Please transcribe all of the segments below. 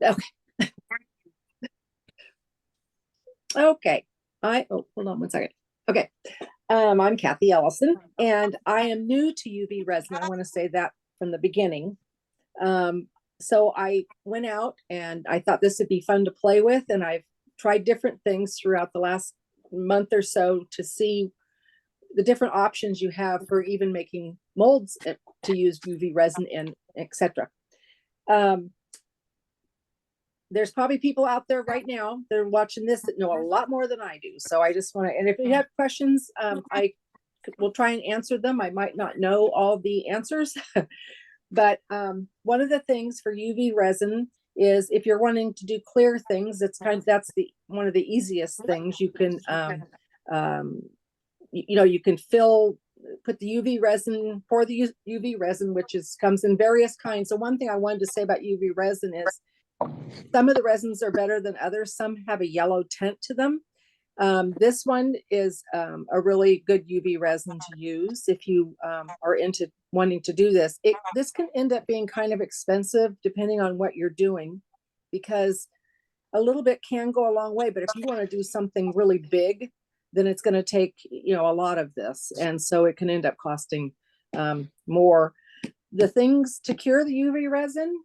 Okay. Okay. Hold on one second. Okay. I'm Kathy Ellison, and I am new to UV resin. I want to say that from the beginning. So I went out and I thought this would be fun to play with, and I've tried different things throughout the last month or so to see the different options you have for even making molds to use UV resin in, etc. There's probably people out there right now that are watching this that know a lot more than I do. So I just want to, and if you have questions, I will try and answer them. I might not know all the answers, but one of the things for UV resin is if you're wanting to do clear things, that's one of the easiest things you can, you can put the UV resin, pour the UV resin, which comes in various kinds. So one thing I wanted to say about UV resin is some of the resins are better than others. Some have a yellow tint to them. This one is a really good UV resin to use if you are into wanting to do this. This can end up being kind of expensive depending on what you're doing, because a little bit can go a long way. But if you want to do something really big, then it's going to take a lot of this, and so it can end up costing more. The things to cure the UV resin.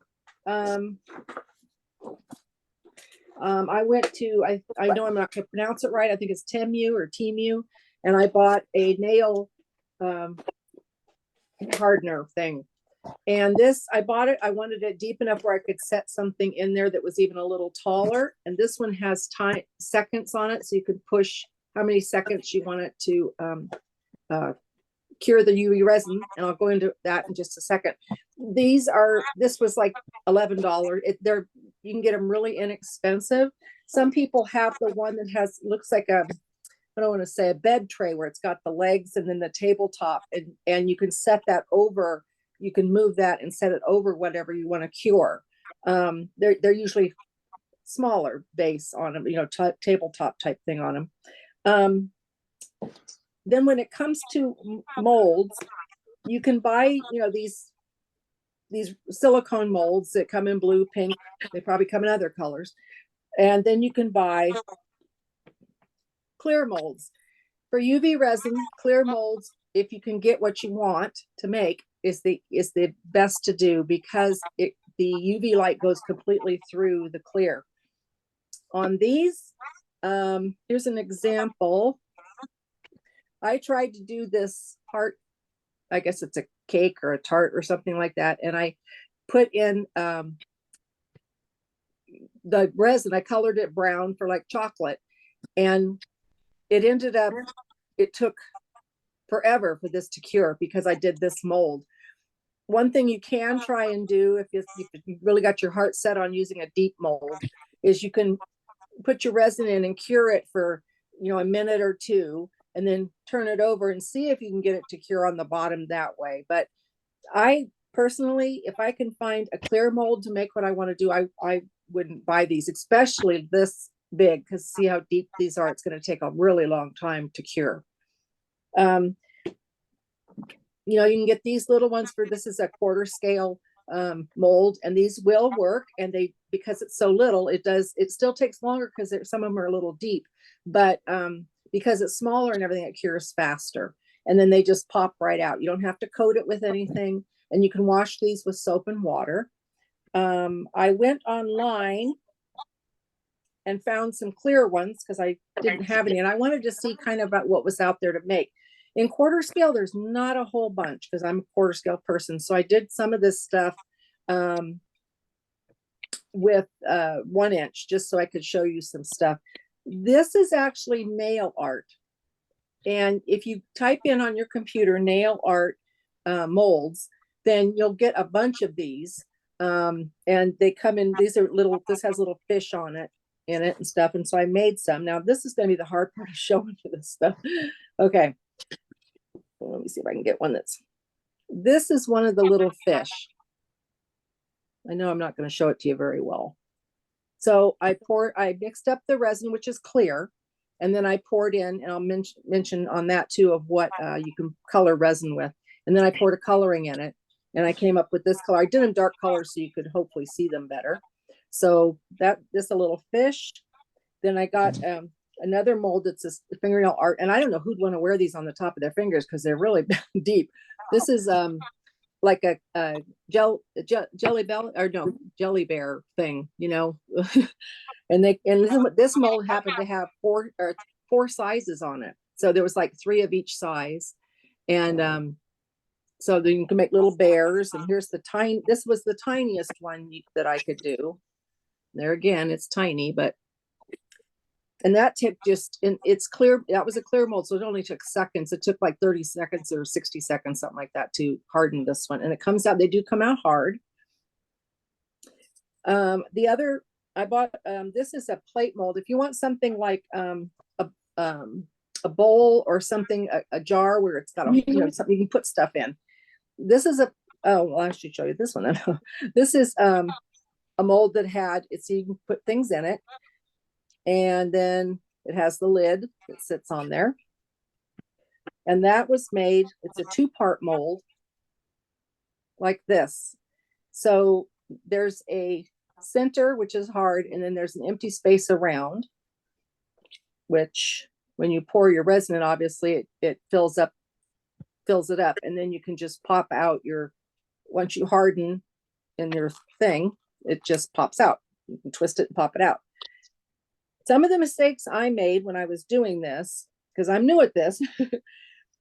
I went to, I know I'm not going to pronounce it right. I think it's Temu or Temu. And I bought a nail hardener thing. And this, I bought it. I wanted it deep enough where I could set something in there that was even a little taller. And this one has seconds on it. So you could push how many seconds you want it to cure the UV resin. And I'll go into that in just a second. This was like $11. You can get them really inexpensive. Some people have the one that looks like I don't want to say a bed tray, where it's got the legs and then the tabletop, and you can set that over. You can move that and set it over whatever you want to cure. They're usually smaller base on them, tabletop type thing on them. Then when it comes to molds, you can buy, these silicone molds that come in blue, pink. They probably come in other colors. And then you can buy clear molds. For UV resin, clear molds, if you can get what you want to make, is the best to do, because the UV light goes completely through the clear. On these, here's an example. I tried to do this heart, I guess it's a cake or a tart or something like that, and I put in the resin. I colored it brown for like chocolate, and it took forever for this to cure because I did this mold. One thing you can try and do if you really got your heart set on using a deep mold is you can put your resin in and cure it for a minute or two, and then turn it over and see if you can get it to cure on the bottom that way. But I personally, if I can find a clear mold to make what I want to do, I wouldn't buy these, especially this big, because see how deep these are. It's going to take a really long time to cure. You can get these little ones this is a quarter scale mold, and these will work. And because it's so little, it still takes longer because some of them are a little deep, but because it's smaller and everything, it cures faster. And then they just pop right out. You don't have to coat it with anything, and you can wash these with soap and water. I went online and found some clear ones because I didn't have any, and I wanted to see kind of about what was out there to make. In quarter scale, there's not a whole bunch because I'm a quarter scale person. So I did some of this stuff with 1 inch, just so I could show you some stuff. This is actually nail art. And if you type in on your computer nail art molds, then you'll get a bunch of these. And they come in, this has little fish in it and stuff. And so I made some. Now this is going to be the hard part of showing you this stuff. Okay. Let me see if I can get one this is one of the little fish. I know I'm not going to show it to you very well. So I mixed up the resin, which is clear, and then I poured in, and I'll mention on that too, of what you can color resin with. And then I poured a coloring in it, and I came up with this color. I did them dark colors so you could hopefully see them better. So this a little fish. Then I got another mold that's a fingernail art, and I don't know who'd want to wear these on the top of their fingers because they're really deep. This is like a jelly bell or no jelly bear thing, you know. And this mold happened to have four sizes on it, so there was like 3 of each size, and so then you can make little bears. And here's this was the tiniest one that I could do. There again, it's tiny, but and that took and it's clear. That was a clear mold, so it only took seconds. It took like 30 seconds or 60 seconds, something like that, to harden this one. And it comes out, they do come out hard. The other, I bought, this is a plate mold. If you want something like a bowl or something, a jar where it's got something you can put stuff in. This is well, I should show you this one. This is a mold that had, so you can put things in it. And then it has the lid that sits on there. And that was made, it's a 2-part mold like this. So there's a center, which is hard, and then there's an empty space around, which when you pour your resin in, obviously it fills it up. And then you can just pop out once you harden in your thing, it just pops out. You can twist it and pop it out. Some of the mistakes I made when I was doing this, because I'm new at this,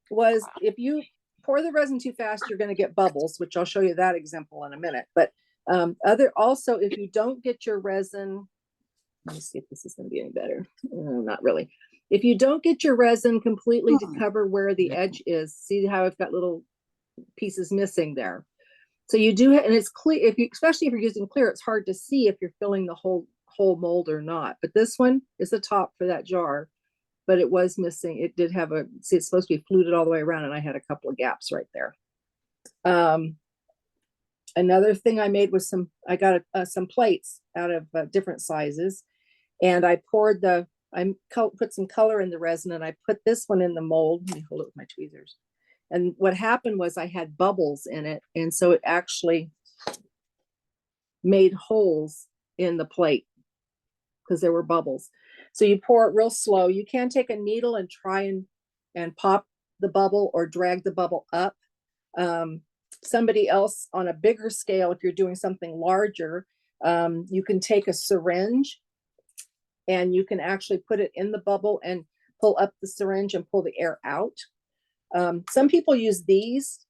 was if you pour the resin too fast, you're going to get bubbles, which I'll show you that example in a minute. But also, if you don't get your resin, let me see if this is going to be any better. Not really. If you don't get your resin completely to cover where the edge is, see how I've got little pieces missing there. So you do, and it's clear, especially if you're using clear, it's hard to see if you're filling the whole mold or not. But this one is the top for that jar, but it was missing. It did have it's supposed to be fluted all the way around, and I had a couple of gaps right there. Another thing I made was I got some plates out of different sizes, and I put some color in the resin, and I put this one in the mold. Let me hold it with my tweezers. And what happened was I had bubbles in it, and so it actually made holes in the plate because there were bubbles. So you pour it real slow. You can take a needle and try and pop the bubble or drag the bubble up. Somebody else on a bigger scale, if you're doing something larger, you can take a syringe and you can actually put it in the bubble and pull up the syringe and pull the air out. Some people use these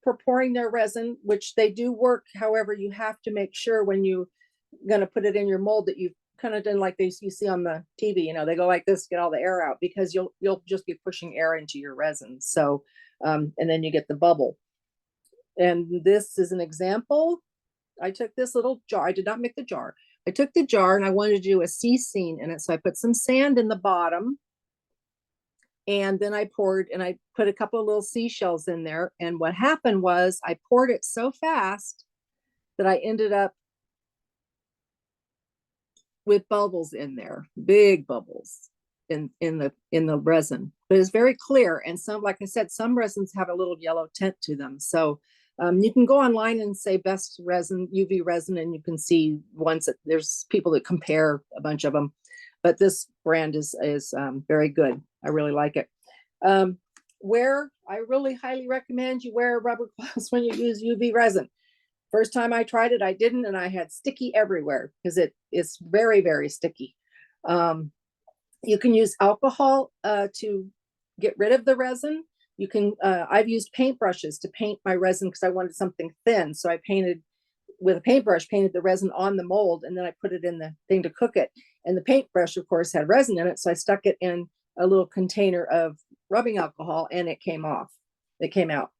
for pouring their resin, which they do work. However, you have to make sure when you're going to put it in your mold that you've kind of done like you see on the TV, they go like this, get all the air out, because you'll just be pushing air into your resin. So, and then you get the bubble. And this is an example. I took this little jar. I did not make the jar. I took the jar and I wanted to do a sea scene in it. So I put some sand in the bottom, and then I put a couple of little seashells in there. And what happened was I poured it so fast that I ended up with bubbles in there, big bubbles in the resin. But it's very clear. And like I said, some resins have a little yellow tint to them. So you can go online and say best resin, UV resin, and you can see there's people that compare a bunch of them. But this brand is very good. I really like it. I really highly recommend you wear rubber gloves when you use UV resin. First time I tried it, I didn't, and I had sticky everywhere because it's very, very sticky. You can use alcohol to get rid of the resin. You can, I've used paintbrushes to paint my resin because I wanted something thin. So I painted with a paintbrush, painted the resin on the mold, and then I put it in the thing to cook it. And the paintbrush, of course, had resin in it. So I stuck it in a little container of rubbing alcohol, and it came off. It came out.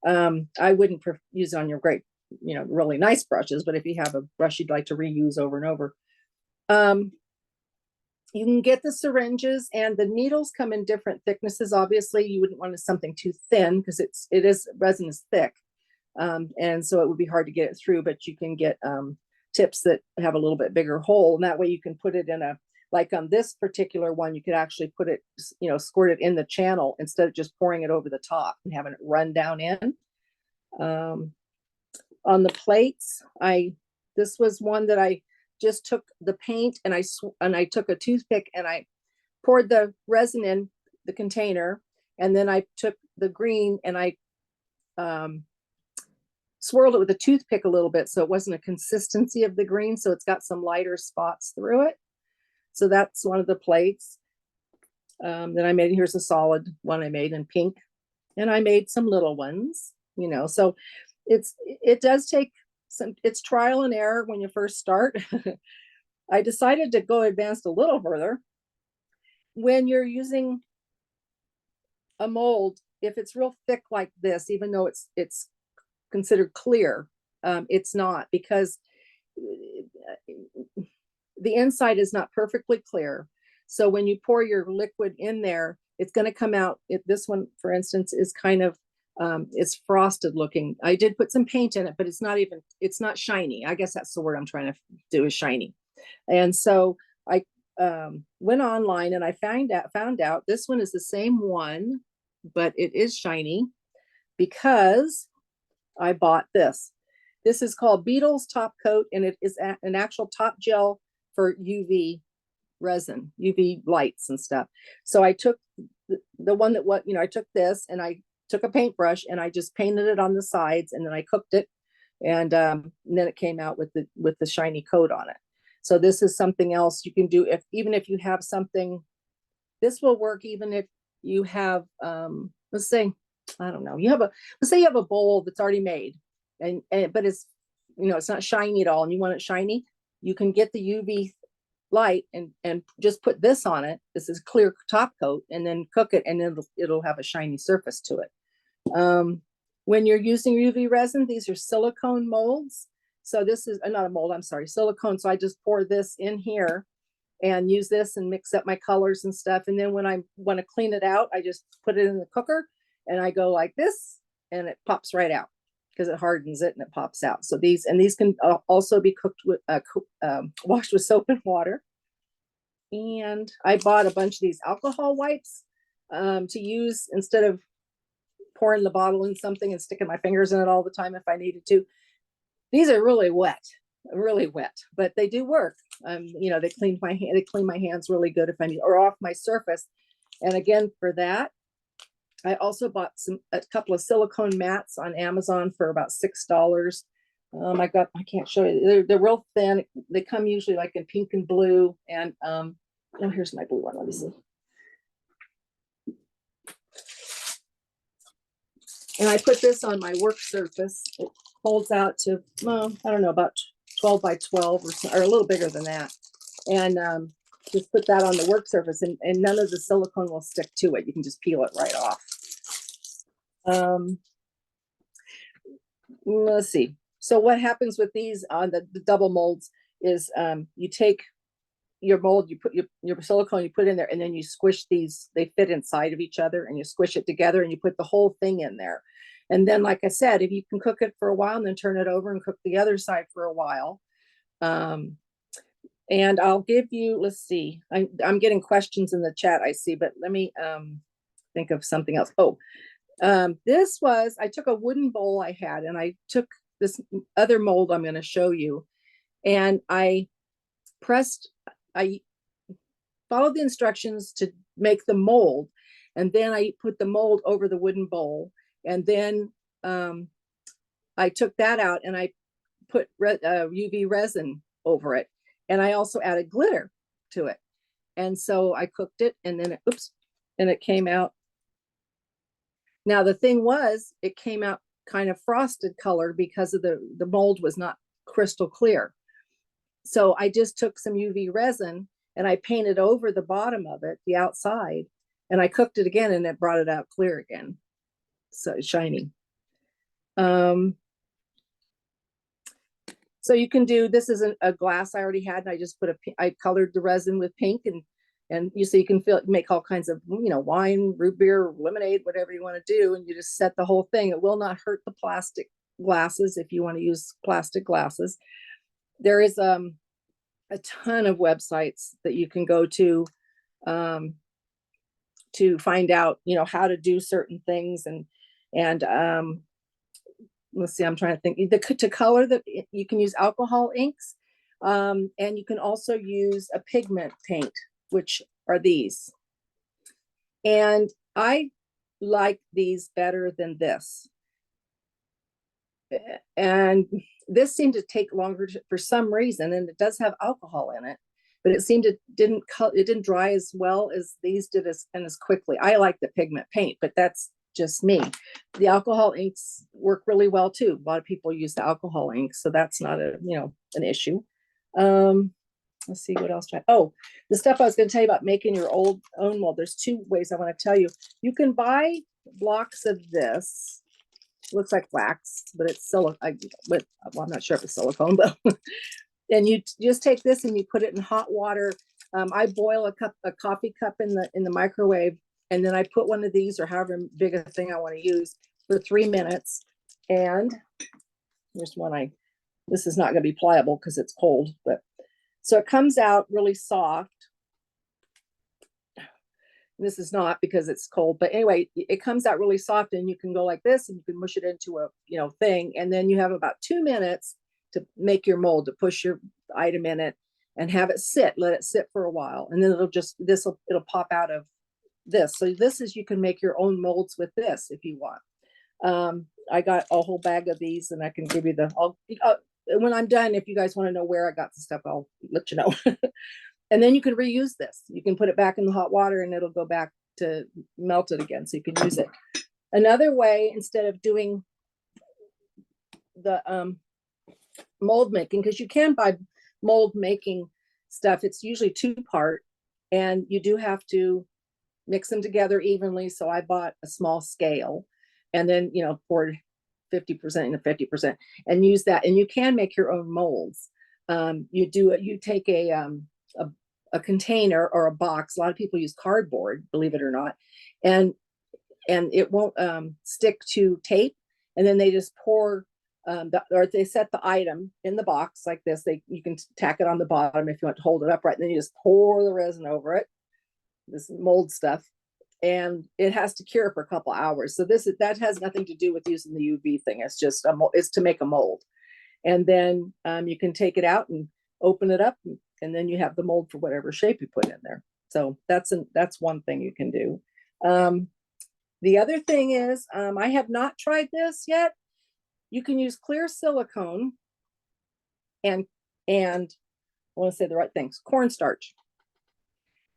I wouldn't use it on your great, really nice brushes, but if you have a brush you'd like to reuse over and over, you can get the syringes, and the needles come in different thicknesses. Obviously, you wouldn't want something too thin because resin is thick, and so it would be hard to get it through. But you can get tips that have a little bit bigger hole, and that way you can put it in like on this particular one, you could actually put it, squirt it in the channel instead of just pouring it over the top and having it run down in. On the plates, this was one that I just took the paint and I took a toothpick and I poured the resin in the container, and then I took the green and I swirled it with a toothpick a little bit so it wasn't a consistency of the green, so it's got some lighter spots through it. So that's one of the plates that I made. Here's a solid one I made in pink, and I made some little ones, you know. So it does take some, it's trial and error when you first start. I decided to go advanced a little further. When you're using a mold, if it's real thick like this, even though it's considered clear, it's not, because the inside is not perfectly clear. So when you pour your liquid in there, it's going to come out. This one, for instance, is kind of it's frosted looking. I did put some paint in it, but it's not shiny. I guess that's the word I'm trying to do, is shiny. And so I went online and I found out this one is the same one, but it is shiny because I bought this. This is called Beetle's Top Coat, and it is an actual top gel for UV resin, UV lights and stuff. So I took the one that I took this and I took a paintbrush and I just painted it on the sides, and then I cooked it, and then it came out with the shiny coat on it. So this is something else you can do even if you have something. This will work even if you have let's say, I don't know, let's say you have a bowl that's already made, and but it's it's not shiny at all, and you want it shiny. You can get the UV light and just put this on it. This is clear top coat, and then cook it, and then it'll have a shiny surface to it. When you're using UV resin, these are silicone molds. So this is not a mold, I'm sorry, silicone. So I just pour this in here and use this and mix up my colors and stuff. And then when I want to clean it out, I just put it in the cooker and I go like this, and it pops right out because it hardens it and it pops out. So these can also be cooked with washed with soap and water. And I bought a bunch of these alcohol wipes to use instead of pouring the bottle in something and sticking my fingers in it all the time if I needed to. These are really wet, but they do work. They clean my hands really good if I need, or off my surface. And again, for that, I also bought a couple of silicone mats on Amazon for about $6. I can't show you. They're real thin. They come usually like in pink and blue. And here's my blue one. Let me see. And I put this on my work surface. It holds out to, I don't know, about 12 by 12 or a little bigger than that. And just put that on the work surface, and none of the silicone will stick to it. You can just peel it right off. Let's see. So what happens with these on the double molds is you take your mold, you put your silicone, you put in there, and then you squish these. They fit inside of each other, and you squish it together, and you put the whole thing in there. And then, like I said, if you can cook it for a while and then turn it over and cook the other side for a while. And I'll give you, let's see, I'm getting questions in the chat, I see, but let me think of something else. I took a wooden bowl I had, and I took this other mold I'm going to show you, and I followed the instructions to make the mold, and then I put the mold over the wooden bowl, and then I took that out and I put UV resin over it, and I also added glitter to it. And so I cooked it, and then it came out. Now the thing was, it came out kind of frosted color because of the mold was not crystal clear. So I just took some UV resin and I painted over the bottom of it, the outside, and I cooked it again, and it brought it out clear again. So it's shiny. So you can do, this is a glass I already had, and I just I colored the resin with pink, and you can make all kinds of, wine, root beer, lemonade, whatever you want to do. And you just set the whole thing. It will not hurt the plastic glasses if you want to use plastic glasses. There is a ton of websites that you can go to find out, how to do certain things. And let's see, I'm trying to think. To color you can use alcohol inks. And you can also use a pigment paint, which are these. And I like these better than this. And this seemed to take longer for some reason, and it does have alcohol in it, but it seemed it didn't dry as well as these did and as quickly. I like the pigment paint, but that's just me. The alcohol inks work really well too. A lot of people use the alcohol ink, so that's not an issue. Let's see what else. Oh, the stuff I was going to tell you about making your own mold. There's two ways I want to tell you. You can buy blocks of this. Looks like wax, but it's silicone. Well, I'm not sure if it's silicone, but and you just take this and you put it in hot water. I boil a coffee cup in the microwave, and then I put one of these, or however big a thing I want to use, for 3 minutes. And here's one. This is not going to be pliable because it's cold, but so it comes out really soft. This is not because it's cold, but anyway, it comes out really soft, and you can go like this, and you can mush it into a thing, and then you have about 2 minutes to make your mold, to push your item in it and have it sit. Let it sit for a while, and then it'll pop out of this. So you can make your own molds with this if you want. I got a whole bag of these, and I can give you when I'm done. If you guys want to know where I got the stuff, I'll let you know. And then you can reuse this. You can put it back in the hot water, and it'll go back to melt it again, so you can use it. Another way, instead of doing the mold making, because you can buy mold making stuff, it's usually 2-part, and you do have to mix them together evenly. So I bought a small scale, and then poured 50% into 50% and use that. And you can make your own molds. You take a container or a box. A lot of people use cardboard, believe it or not, and it won't stick to tape. And then they just pour or they set the item in the box like this. You can tack it on the bottom if you want to hold it upright. And then you just pour the resin over it, this mold stuff, and it has to cure for a couple hours. So that has nothing to do with using the UV thing. It's just it's to make a mold. And then you can take it out and open it up, and then you have the mold for whatever shape you put in there. So that's one thing you can do. The other thing is, I have not tried this yet. You can use clear silicone and I want to say the right things, cornstarch.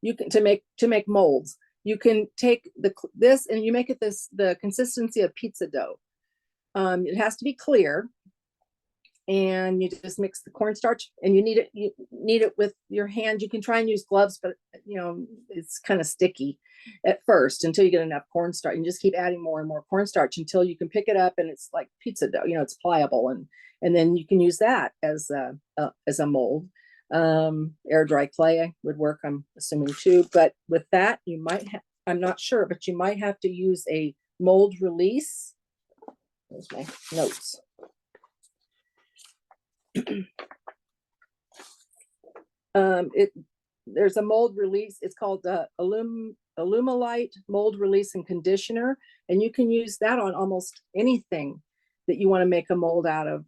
You can to make molds. You can take this and you make it the consistency of pizza dough. It has to be clear, and you just mix the cornstarch, and you knead it with your hand. You can try and use gloves, but it's kind of sticky at first until you get enough cornstarch. And just keep adding more and more cornstarch until you can pick it up and it's like pizza dough. It's pliable, and then you can use that as a mold. Air dry clay would work, I'm assuming too. But with that, you might I'm not sure, but you might have to use a mold release. There's my notes. There's a mold release. It's called Alumilite mold release and conditioner, and you can use that on almost anything that you want to make a mold out of.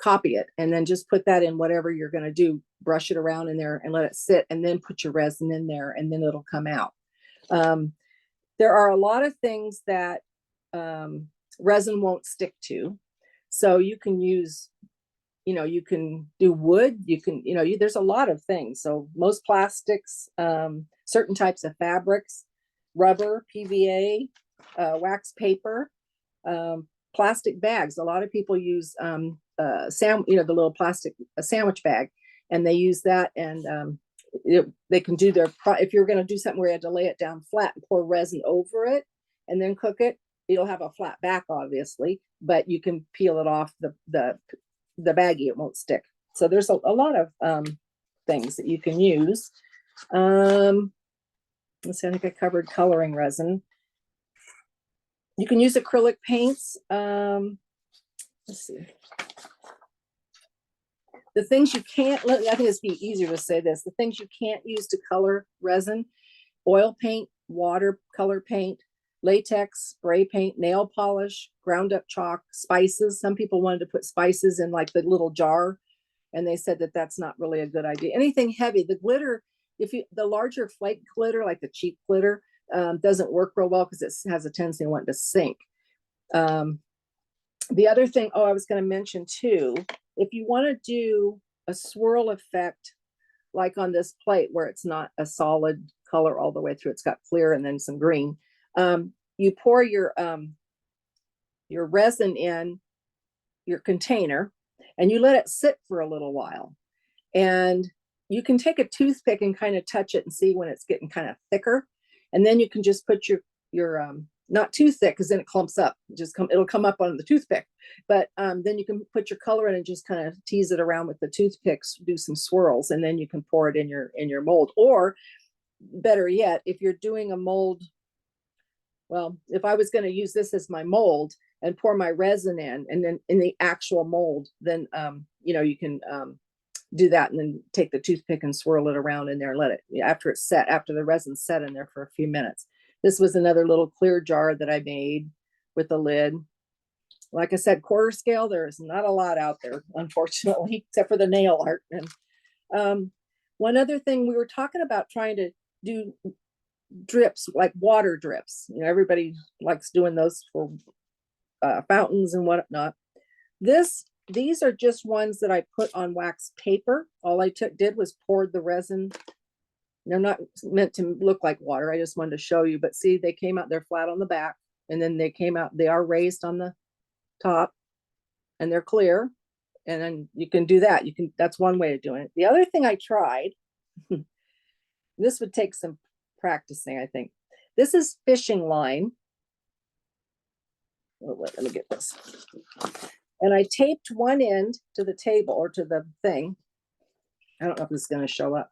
Copy it, and then just put that in whatever you're going to do. Brush it around in there and let it sit, and then put your resin in there, and then it'll come out. There are a lot of things that resin won't stick to. So you can use, you can do wood, there's a lot of things. So most plastics, certain types of fabrics, rubber, PVA, wax paper, plastic bags. A lot of people use the little plastic sandwich bag, and they use that, and they can do if you're going to do something where you have to lay it down flat and pour resin over it and then cook it, it'll have a flat back, obviously, but you can peel it off the baggie. It won't stick. So there's a lot of things that you can use. Let's see, I think I covered coloring resin. You can use acrylic paints. Let's see. The things you can't, I think it's be easier to say this. The things you can't use to color resin: oil paint, watercolor paint, latex, spray paint, nail polish, ground up chalk, spices. Some people wanted to put spices in like the little jar, and they said that that's not really a good idea. Anything heavy, the glitter, the larger flake glitter, like the cheap glitter, doesn't work real well because it has a tendency to want to sink. The other thing, I was going to mention too, if you want to do a swirl effect, like on this plate where it's not a solid color all the way through, it's got clear and then some green. You pour your resin in your container and you let it sit for a little while. And you can take a toothpick and kind of touch it and see when it's getting kind of thicker. And then you can just put your not too thick because then it clumps up. It'll come up on the toothpick. But then you can put your color in and just kind of tease it around with the toothpicks, do some swirls, and then you can pour it in your mold. Or better yet, if you're doing a mold, well, if I was going to use this as my mold and pour my resin in, and then in the actual mold, then you can do that and then take the toothpick and swirl it around in there and let it, after the resin's set in there for a few minutes. This was another little clear jar that I made with a lid. Like I said, quarter scale, there's not a lot out there, unfortunately, except for the nail art. And one other thing, we were talking about trying to do drips, like water drips. Everybody likes doing those for fountains and whatnot. These are just ones that I put on wax paper. All I did was poured the resin. They're not meant to look like water. I just wanted to show you, but see, they came out, they're flat on the back, and then they are raised on the top, and they're clear. And then you can do that. That's one way of doing it. The other thing I tried, this would take some practicing, I think. This is fishing line. Oh, wait, let me get this. And I taped one end to the table or to the thing. I don't know if this is going to show up.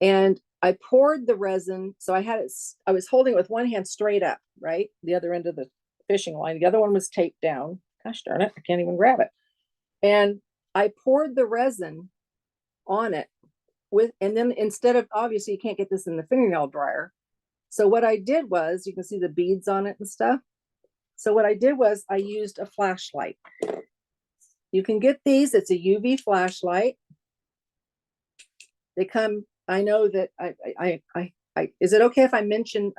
And I poured the resin. So I was holding it with one hand straight up, right? The other end of the fishing line. The other one was taped down. Gosh darn it, I can't even grab it. And I poured the resin on it and then instead of, obviously you can't get this in the fingernail dryer. So what I did was, you can see the beads on it and stuff. So what I did was I used a flashlight. You can get these, it's a UV flashlight. They come, I know that is it okay if I mention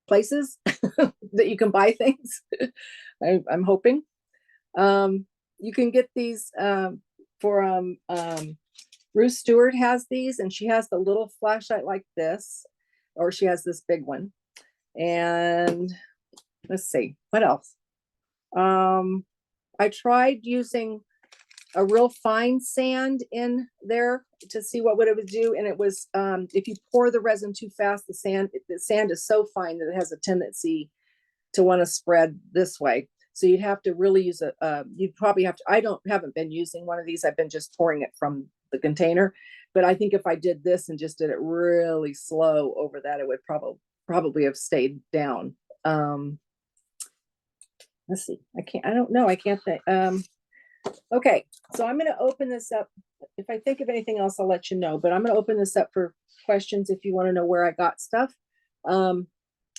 places that you can buy things? I'm hoping. You can get these for Ruth Stewart has these, and she has the little flashlight like this, or she has this big one. And let's see, what else? I tried using a real fine sand in there to see what it would do. And it was, if you pour the resin too fast, the sand is so fine that it has a tendency to want to spread this way. So you'd have to really use you'd probably have to, haven't been using one of these. I've been just pouring it from the container. But I think if I did this and just did it really slow over that, it would probably have stayed down. Let's see, I don't know. I can't think. Okay, so I'm going to open this up. If I think of anything else, I'll let you know, but I'm going to open this up for questions. If you want to know where I got stuff,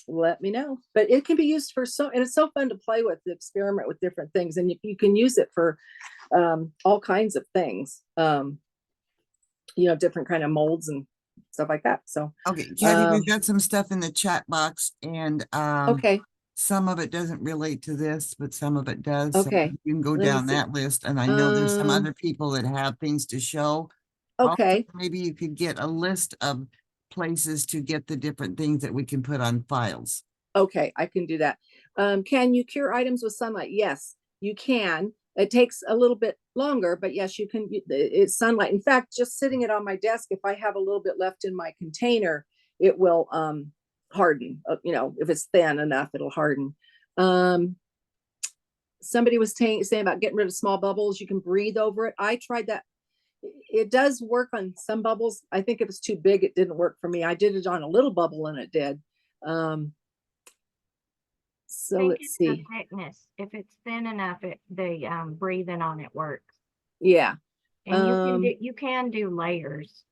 let me know. But it can be used for and it's so fun to play with, to experiment with different things. And you can use it for all kinds of things, different kind of molds and stuff like that. So, okay, Kathy, we've got some stuff in the chat box, and okay. Some of it doesn't relate to this, but some of it does. Okay. So you can go down that list. And I know there's some other people that have things to show. Okay. Also, maybe you could get a list of places to get the different things that we can put on files. Okay, I can do that. Can you cure items with sunlight? Yes, you can. It takes a little bit longer, but yes, you can. It's sunlight. In fact, just sitting it on my desk, if I have a little bit left in my container, it will harden. If it's thin enough, it'll harden. Somebody was saying about getting rid of small bubbles. You can breathe over it. I tried that. It does work on some bubbles. I think if it's too big, it didn't work for me. I did it on a little bubble and it did. So let's see. The thickness. If it's thin enough, the breathing on it works. Yeah. And you can do layers.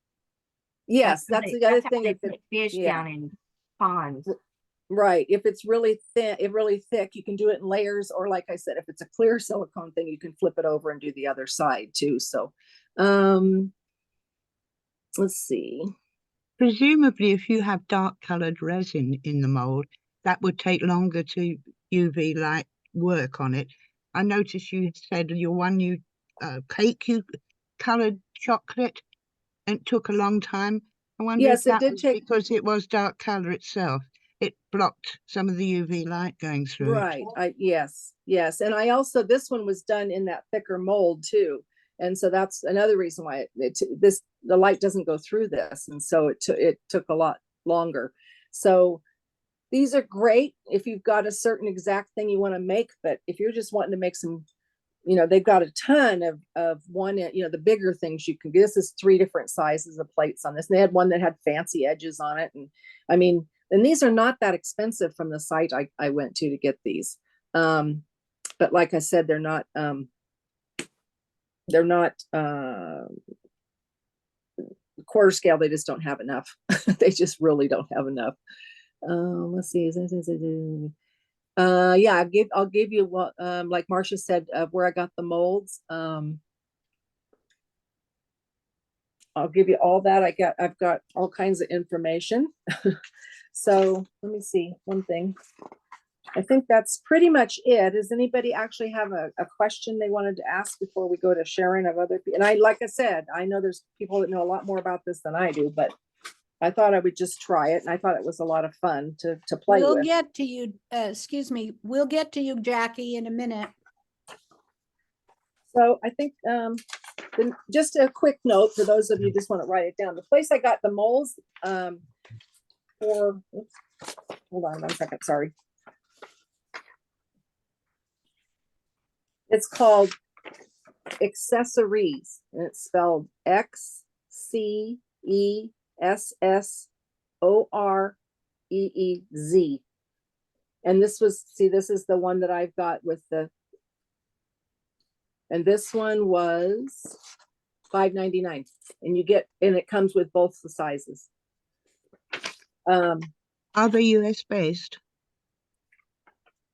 Yes, that's the other thing. They put fish down in ponds. Right. If it's really thin, if really thick, you can do it in layers, or like I said, if it's a clear silicone thing, you can flip it over and do the other side too. So, let's see. Presumably, if you have dark coloured resin in the mold, that would take longer to UV light work on it. I noticed you said your one you cake you coloured chocolate, and it took a long time. I wonder Yes, if it that did was take, because it was dark colour itself. It blocked some of the UV light going through it. right. Yes, yes. And I also, this one was done in that thicker mold too. And so that's another reason why the light doesn't go through this. And so it took a lot longer. So these are great if you've got a certain exact thing you want to make, but if you're just wanting to make some, they've got a ton of one, the bigger things you can get. This is 3 different sizes of plates on this. And they had one that had fancy edges on it. And I mean, and these are not that expensive from the site I went to get these. But like I said, they're not quarter scale. They just don't have enough. They just really don't have enough. Let's see. Yeah, I'll give you what, like Marcia said, where I got the molds. I'll give you all that. I've got all kinds of information. So let me see one thing. I think that's pretty much it. Does anybody actually have a question they wanted to ask before we go to sharing of other people? And like I said, I know there's people that know a lot more about this than I do, but I thought I would just try it, and I thought it was a lot of fun to play We'll with. get to you, excuse me, we'll get to you, Jackie, in a minute. So I think just a quick note for those of you who just want to write it down. The place I got the molds for, oops, hold on 1 second, sorry. It's called Accessories, and it's spelled XCESSOREEZ. And this was, see, this is the one that I've got with and this one was $5.99, and it comes with both the sizes. Are they US based?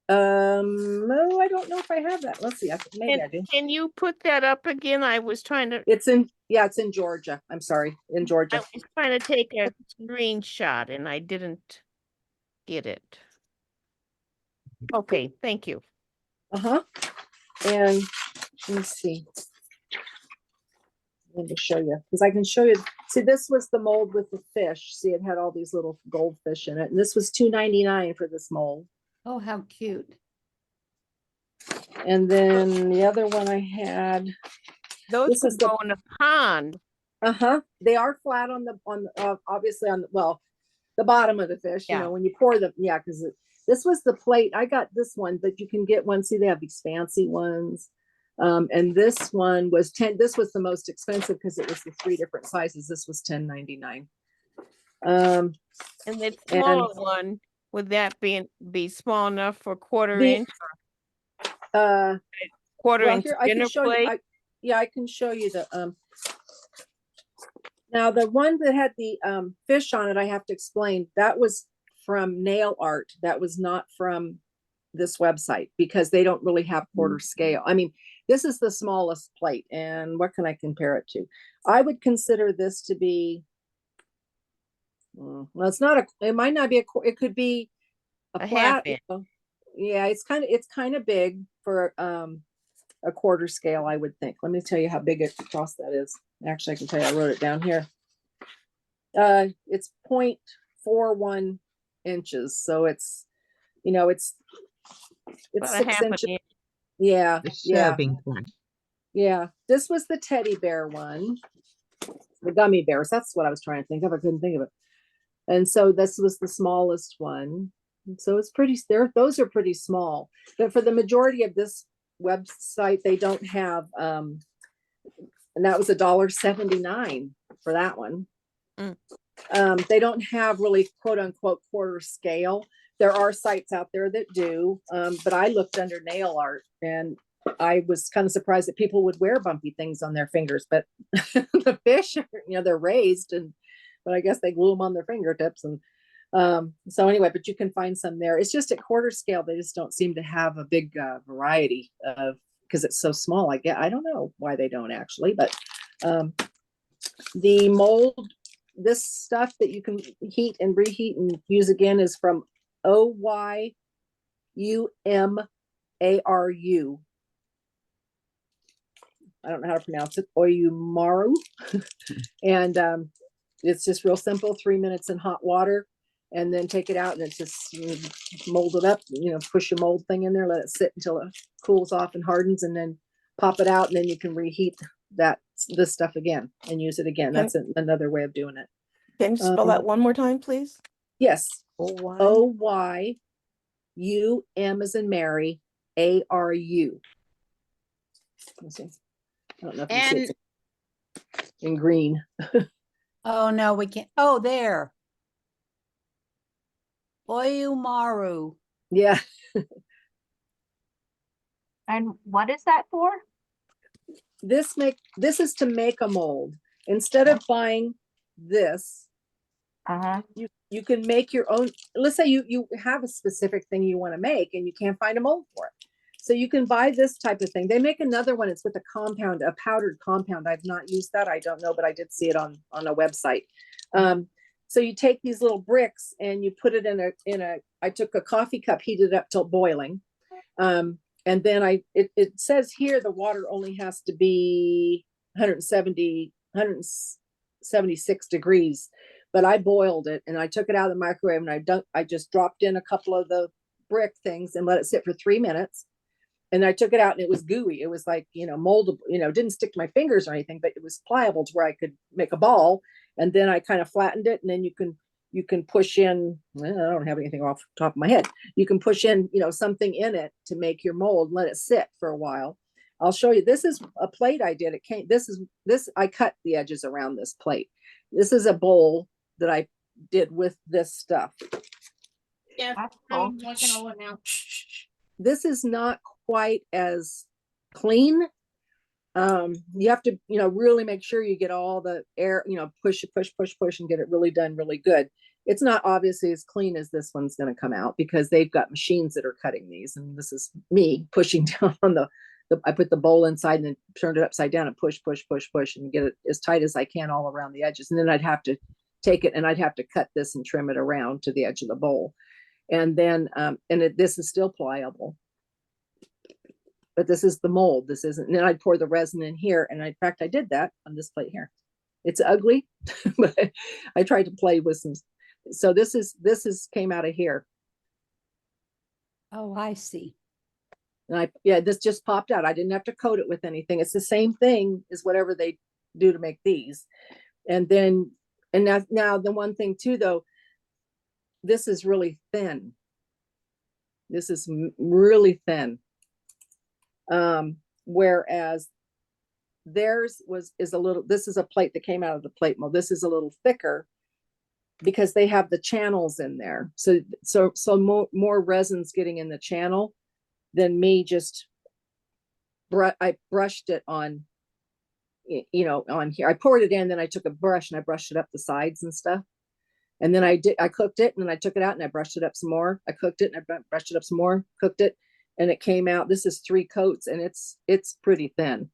No, I don't know if I have that. Let's see. Maybe I do. Can you put that up again? I was trying to, It's in Georgia. I'm sorry, in I Georgia. was trying to take a screenshot and I didn't get it. Okay, thank you. And let me see. Let me show you, because I can show you. See, this was the mold with the fish. See, it had all these little goldfish in it, and this was $2.99 for this mold. Oh, how cute. And then the other one I had. Those This is could go in a pond. They are flat on the obviously on the bottom of the fish. Yeah. When you pour them, yeah, because this was the plate. I got this one, but you can get one. See, they have these fancy ones. And this one was this was the most expensive because it was the 3 different sizes. This was $10.99. And the smaller one, would that be small enough for quarter inch Well, inch here I can dinner show plate? you. I can show you the now the one that had the fish on it. I have to explain, that was from Nail Art. That was not from this website, because they don't really have quarter scale. I mean, this is the smallest plate, and what can I compare it to? I would consider this to be, well, it might not be it could be A flat. half inch. Yeah, it's kind of big for a quarter scale, I would think. Let me tell you how big across that is. Actually, I can tell you, I wrote it down here. It's 0.41 inches, so it's About a 6 half an inches. inch. Yeah, The yeah, serving glass. yeah. This was the teddy bear one, the gummy bears. That's what I was trying to think of. I couldn't think of it. And so this was the smallest one. And so it's pretty. Those are pretty small. But for the majority of this website, they don't have. And that was $1.79 for that one. They don't have really quote unquote quarter scale. There are sites out there that do, but I looked under Nail Art, and I was kind of surprised that people would wear bumpy things on their fingers. But the fish, they're raised, but I guess they glue them on their fingertips. And So anyway, but you can find some there. It's just at quarter scale, they just don't seem to have a big variety of, because it's so small. I don't know why they don't actually, but the mold, this stuff that you can heat and reheat and use again is from OYUMARU. I don't know how to pronounce it, Oyumaru. And it's just real simple, 3 minutes in hot water, and then take it out and it's just, you know, mold it up, you know, push your mold thing in there, let it sit until it cools off and hardens, and then pop it out, and then you can reheat this stuff again and use it again. That's another way of doing it. Can you spell that one more time, please? Yes. O-Y. OYUM as in Mary, ARU. Let's see. I don't know if you see it in green. Oh, no, we can't. Oh, there. Oyumaru. Yeah. And what is that for? This is to make a mold. Instead of buying this, Uh-huh. you can make your own. Let's say you have a specific thing you want to make and you can't find a mold for it. So you can buy this type of thing. They make another one. It's with a compound, a powdered compound. I've not used that. I don't know, but I did see it on a website. So you take these little bricks and you put it in a, I took a coffee cup, heated it up till boiling. And then it says here, the water only has to be 176 degrees, but I boiled it and I took it out of the microwave and I just dropped in a couple of the brick things and let it sit for 3 minutes. And I took it out and it was gooey. It was like, you know, moldable, you know, didn't stick to my fingers or anything, but it was pliable to where I could make a ball. And then I kind of flattened it, and then you can push in, well, I don't have anything off the top of my head. You can push in, you know, something in it to make your mold, let it sit for a while. I'll show you. This is a plate I did. I cut the edges around this plate. This is a bowl that I did with this stuff. Yeah. That's cool. This is not quite as clean. You have to, you know, really make sure you get all the air, you know, push and get it really done really good. It's not obviously as clean as this one's going to come out because they've got machines that are cutting these, and this is me pushing down on I put the bowl inside and then turned it upside down and push and get it as tight as I can all around the edges. And then I'd have to take it and I'd have to cut this and trim it around to the edge of the bowl. And then, this is still pliable. But this is the mold. This isn't. And then I'd pour the resin in here. And in fact, I did that on this plate here. It's ugly, but I tried to play with some. So this came out of here. Oh, I see. And this just popped out. I didn't have to coat it with anything. It's the same thing as whatever they do to make these. And then, now the one thing too, though, this is really thin. This is really thin. Whereas theirs is a little, this is a plate that came out of the plate mold. This is a little thicker because they have the channels in there. So more resin's getting in the channel than me just, I brushed it on, you know, on here. I poured it in, then I took a brush and I brushed it up the sides and stuff. And then I cooked it, and then I took it out and I brushed it up some more. I cooked it and I brushed it up some more, cooked it. And it came out, this is 3 coats, and it's pretty thin.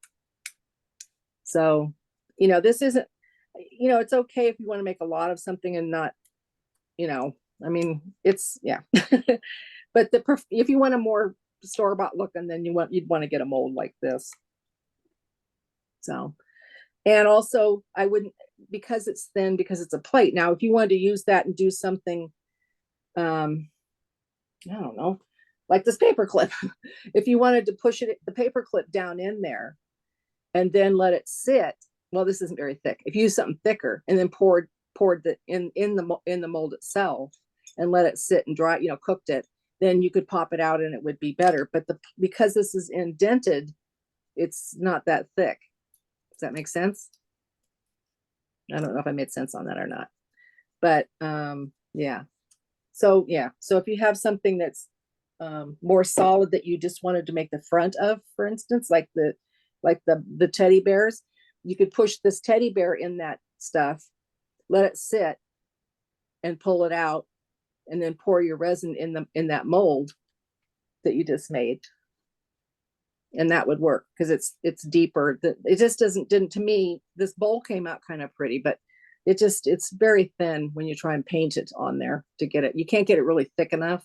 So, you know, this isn't, you know, it's okay if you want to make a lot of something and not, you know, I mean, it's, yeah. But if you want a more store-bought looking, then you'd want to get a mold like this. So, and also I wouldn't, because it's thin, because it's a plate. Now, if you wanted to use that and do something, I don't know, like this paper clip. If you wanted to push the paper clip down in there and then let it sit, well, this isn't very thick. If you use something thicker and then poured in the mold itself and let it sit and dry, you know, cooked it, then you could pop it out and it would be better. But because this is indented, it's not that thick. Does that make sense? I don't know if I made sense on that or not. But yeah. So if you have something that's more solid that you just wanted to make the front of, for instance, like the teddy bears, you could push this teddy bear in that stuff, let it sit and pull it out and then pour your resin in that mold that you just made. And that would work because it's deeper. It just didn't, to me, this bowl came out kind of pretty, but it's very thin when you try and paint it on there to get it. You can't get it really thick enough,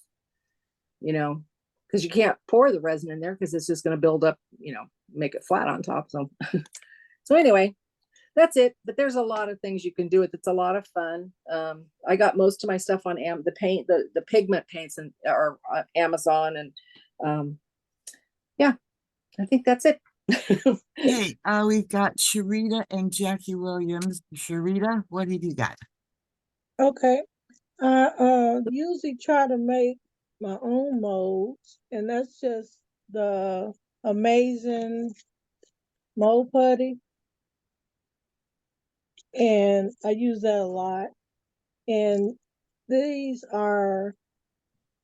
because you can't pour the resin in there because it's just going to build up, make it flat on top. So, so anyway, that's it. But there's a lot of things you can do with it. It's a lot of fun. I got most of my stuff on the pigment paints or Amazon, and yeah, I think that's it. Okay, we've got Sharita and Jackie Williams. Sharita, what have you got? Okay. I usually try to make my own molds, and that's just the Amazing Mold Putty. And I use that a lot. And these are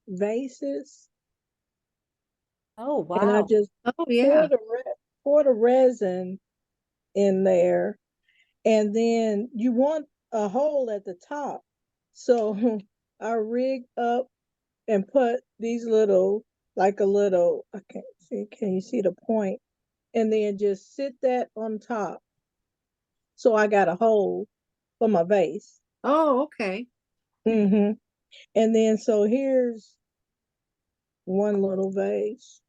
vases. Oh, And I wow. just Oh yeah. pour the resin in there. And then you want a hole at the top. So I rig up and put these I can't see, can you see the point? And then just sit that on top. So I got a hole for my vase. Oh, okay. Mm-hmm. And then, so here's one little vase.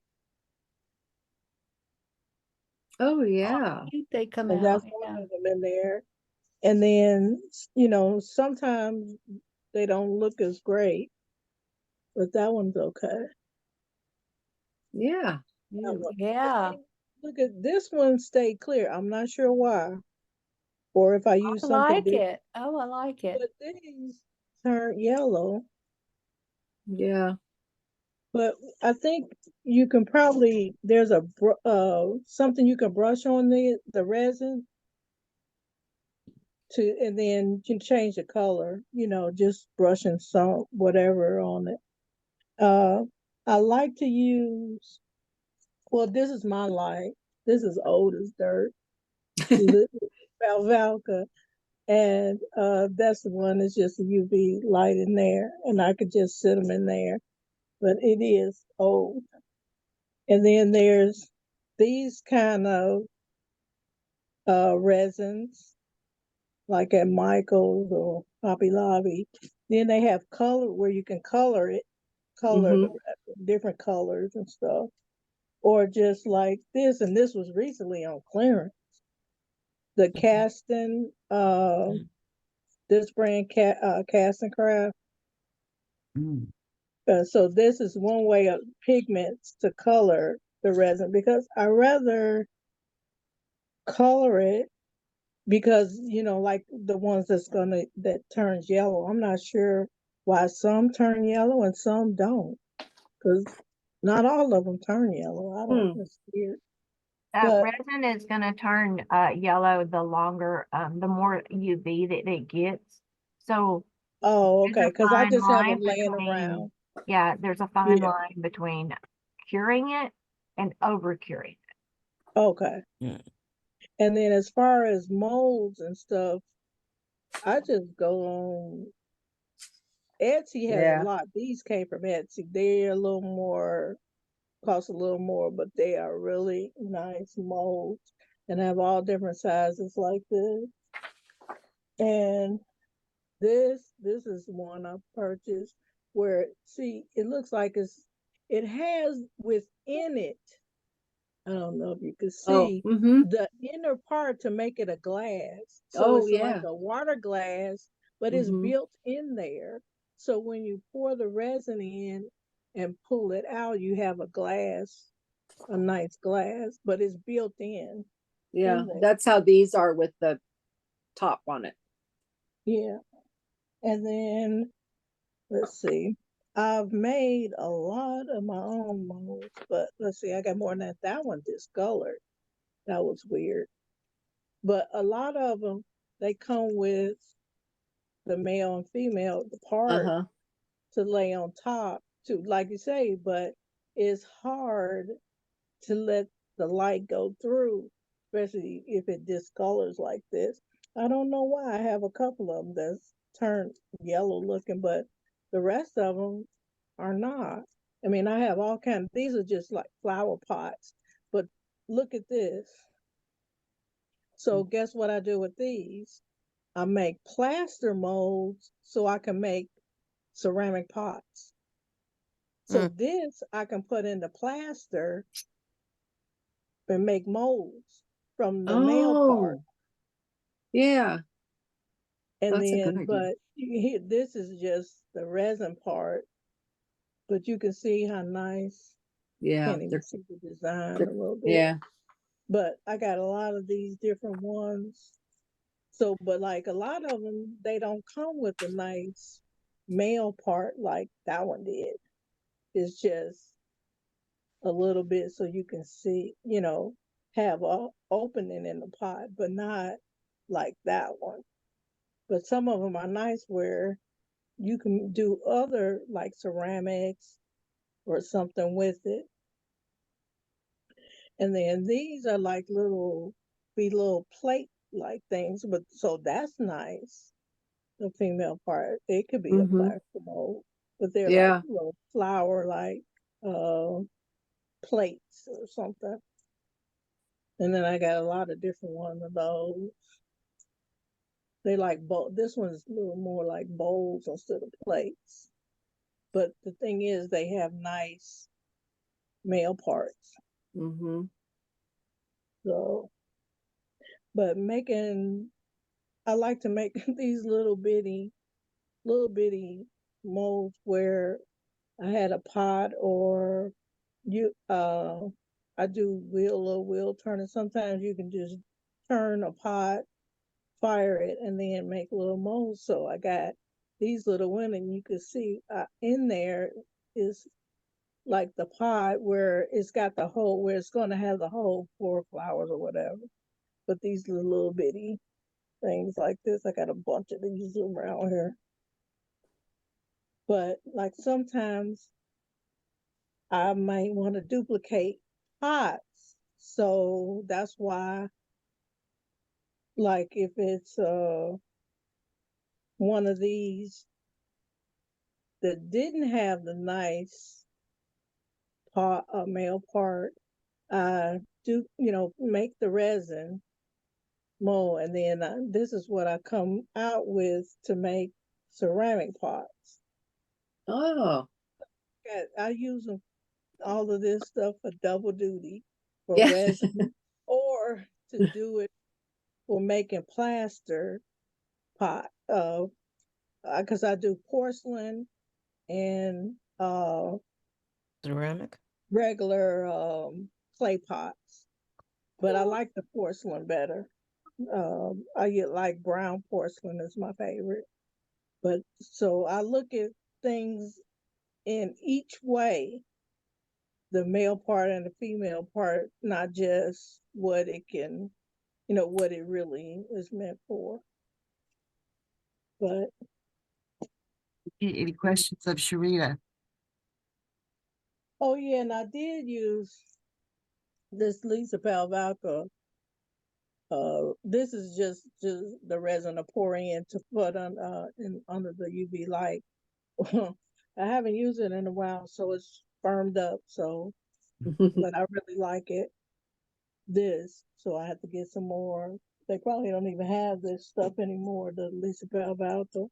Oh yeah. Cute they come And that's out. one Yeah. of them in there. And then, sometimes they don't look as great, but that one's okay. Yeah. That one. Yeah. And then, look at this one, stayed clear. I'm not sure why, or if I use I something like different. it. Oh, I like it. But these turn yellow. Yeah. But I think you can probably, there's something you can brush on the resin and then you can change the color, just brushing some whatever on it. I like to use, well, this is my light. This is old as dirt. Valvalca. And that's the one that's just a UV light in there. And I could just sit them in there. But it is old. And then there's these kind of resins, like at Michael's or Hobby Lobby. Then they have color where you can color it, color the resin, different colors and stuff. Or just like this, and this was recently on clearance. The Caston, this brand, Cast and Craft. Mm. So this is one way of pigments to color the resin, because I rather color it, because like the ones that turns yellow. I'm not sure why some turn yellow and some don't, because not all of them turn yellow. I don't. It's weird. But Resin is gonna turn yellow the longer, the more UV that it gets. So oh, there's okay, a because I fine just have them line laying between, around. yeah, there's a fine Yeah. line between curing it and over curing it. Okay. Yeah. And then as far as molds and stuff, I just go on. Etsy has a lot. These came from Etsy. They're a little more, cost a little more, but they are really nice molds and have all different sizes like this. And this is one I purchased where, see, it looks like it has within it, I don't know if you can see, the inner part to make it a glass. So it's like a water glass, but it's built in there. So when you pour the resin in and pull it out, you have a nice glass, but it's built in. Yeah. there. That's how these are with the top on it. Yeah. And then, let's see. I've made a lot of my own molds, but let's see, I got more than that. That one discolored. That was weird. But a lot of them, they come with the male and female, the part to lay on top, to, like you say, but it's hard to let the light go through, especially if it discolors like this. I don't know why. I have a couple of them that's turned yellow looking, but the rest of them are not. I mean, I have all kinds, these are just like flower pots, but look at this. So guess what I do with these? I make plaster molds so I can make ceramic pots. So this I can put in the plaster and make molds from the male part. Oh, yeah, And that's a good then, idea. but this is just the resin part, but you can see how nice. Yeah, Can't even see the design a little bit. yeah. But I got a lot of these different ones. So, but like a lot of them, they don't come with a nice male part like that one did. It's just a little bit so you can see, have a opening in the pot, but not like that one. But some of them are nice where you can do other like ceramics or something with it. And then these are like little plate like things, but so that's nice. The female part, it could be a Mm-hmm. plaster mold, but they're like Yeah. little flower like plates or something. And then I got a lot of different ones of those. They like this one's a little more like bowls instead of plates. But the thing is they have nice male parts. Mm-hmm. So but I like to make these little bitty molds where I had a pot or I do wheel turning. Sometimes you can just turn a pot, fire it, and then make little molds. So I got these little women. You can see in there is like the pot where it's got the hole where it's going to have the hole for flowers or whatever. But these little bitty things like this, I got a bunch of these around here. But like sometimes I might want to duplicate pots. So that's why, like if it's one of these that didn't have the nice pot, male part, I do, make the resin mold, and then this is what I come out with to make ceramic pots. Oh, I use them, all of this stuff for double duty, for yeah. resin, or to do it for making plaster pot. Because I do porcelain and Ceramic. regular clay pots, but I like the porcelain better. I get like brown porcelain is my favorite. But so I look at things in each way, the male part and the female part, not just what it can, what it really is meant for. But Any questions of Sharita? oh yeah, and I did use this Lisa Palvalka. This is just the resin to pour in to put on under the UV light. I haven't used it in a while, so it's firmed up. So, but I really like it. So I have to get some more. They probably don't even have this stuff anymore, the Lisa Palvalka.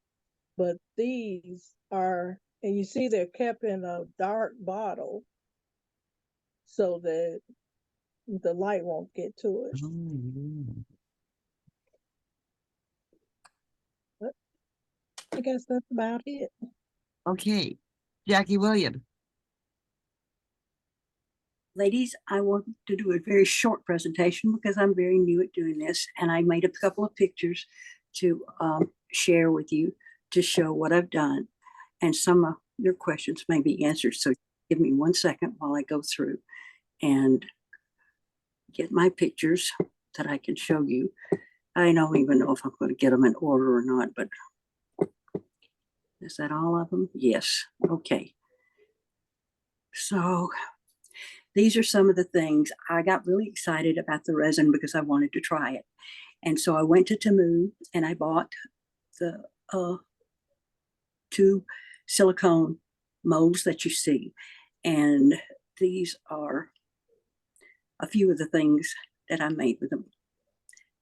But these are, and you see they're kept in a dark bottle so that the light won't get to it. But I guess that's about it. Okay, Jackie Williams. Ladies, I want to do a very short presentation because I'm very new at doing this, and I made a couple of pictures to share with you to show what I've done, and some of your questions may be answered. So give me 1 second while I go through and get my pictures that I can show you. I don't even know if I'm going to get them in order or not, but is that all of them? Yes. Okay. So these are some of the things. I got really excited about the resin because I wanted to try it. And so I went to Temu and I bought the 2 silicone molds that you see. And these are a few of the things that I made with them.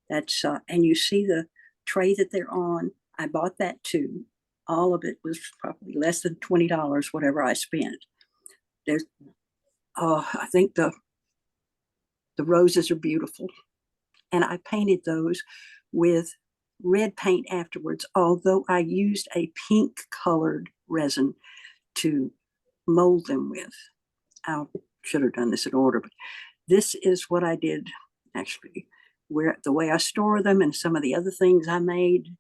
That's, and you see the tray that they're on. I bought that too. All of it was probably less than $20, whatever I spent. There's, I think the roses are beautiful. And I painted those with red paint afterwards, although I used a pink colored resin to mold them with. I should have done this in order, but this is what I did actually, where the way I store them and some of the other things I made.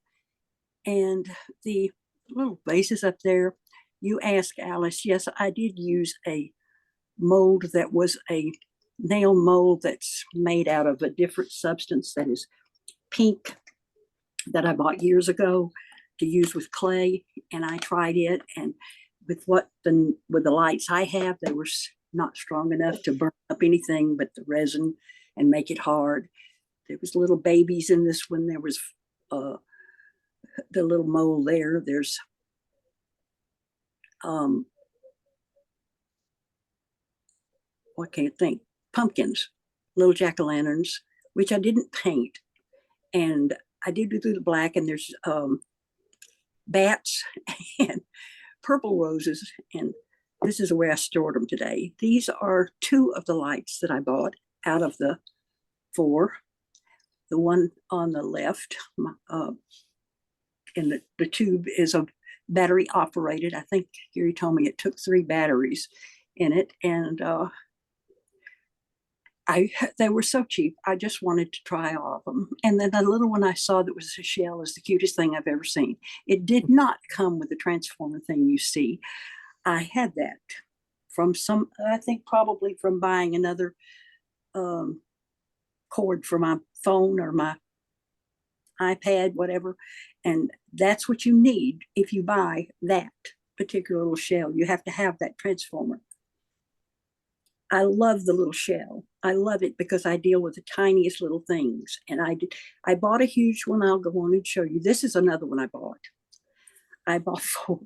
And the little vases up there, you ask Alice, yes, I did use a mold that was a nail mold that's made out of a different substance that is pink that I bought years ago to use with clay. And I tried it, and with the lights I have, they were not strong enough to burn up anything but the resin and make it hard. There was little babies in this one. There was the little mold there. There's I can't think, pumpkins, little jack-o'-lanterns, which I didn't paint. And I did do the black, and there's bats and purple roses. And this is the way I stored them today. These are 2 of the lights that I bought out of the 4. The one on the left, and the tube is a battery operated. I think Gary told me it took 3 batteries in it. And they were so cheap. I just wanted to try all of them. And then the little one I saw that was a shell is the cutest thing I've ever seen. It did not come with the transformer thing you see. I had that from I think probably from buying another cord for my phone or my iPad, whatever. And that's what you need if you buy that particular little shell. You have to have that transformer. I love the little shell. I love it because I deal with the tiniest little things. And I bought a huge one. I'll go on and show you. This is another one I bought. I bought 4.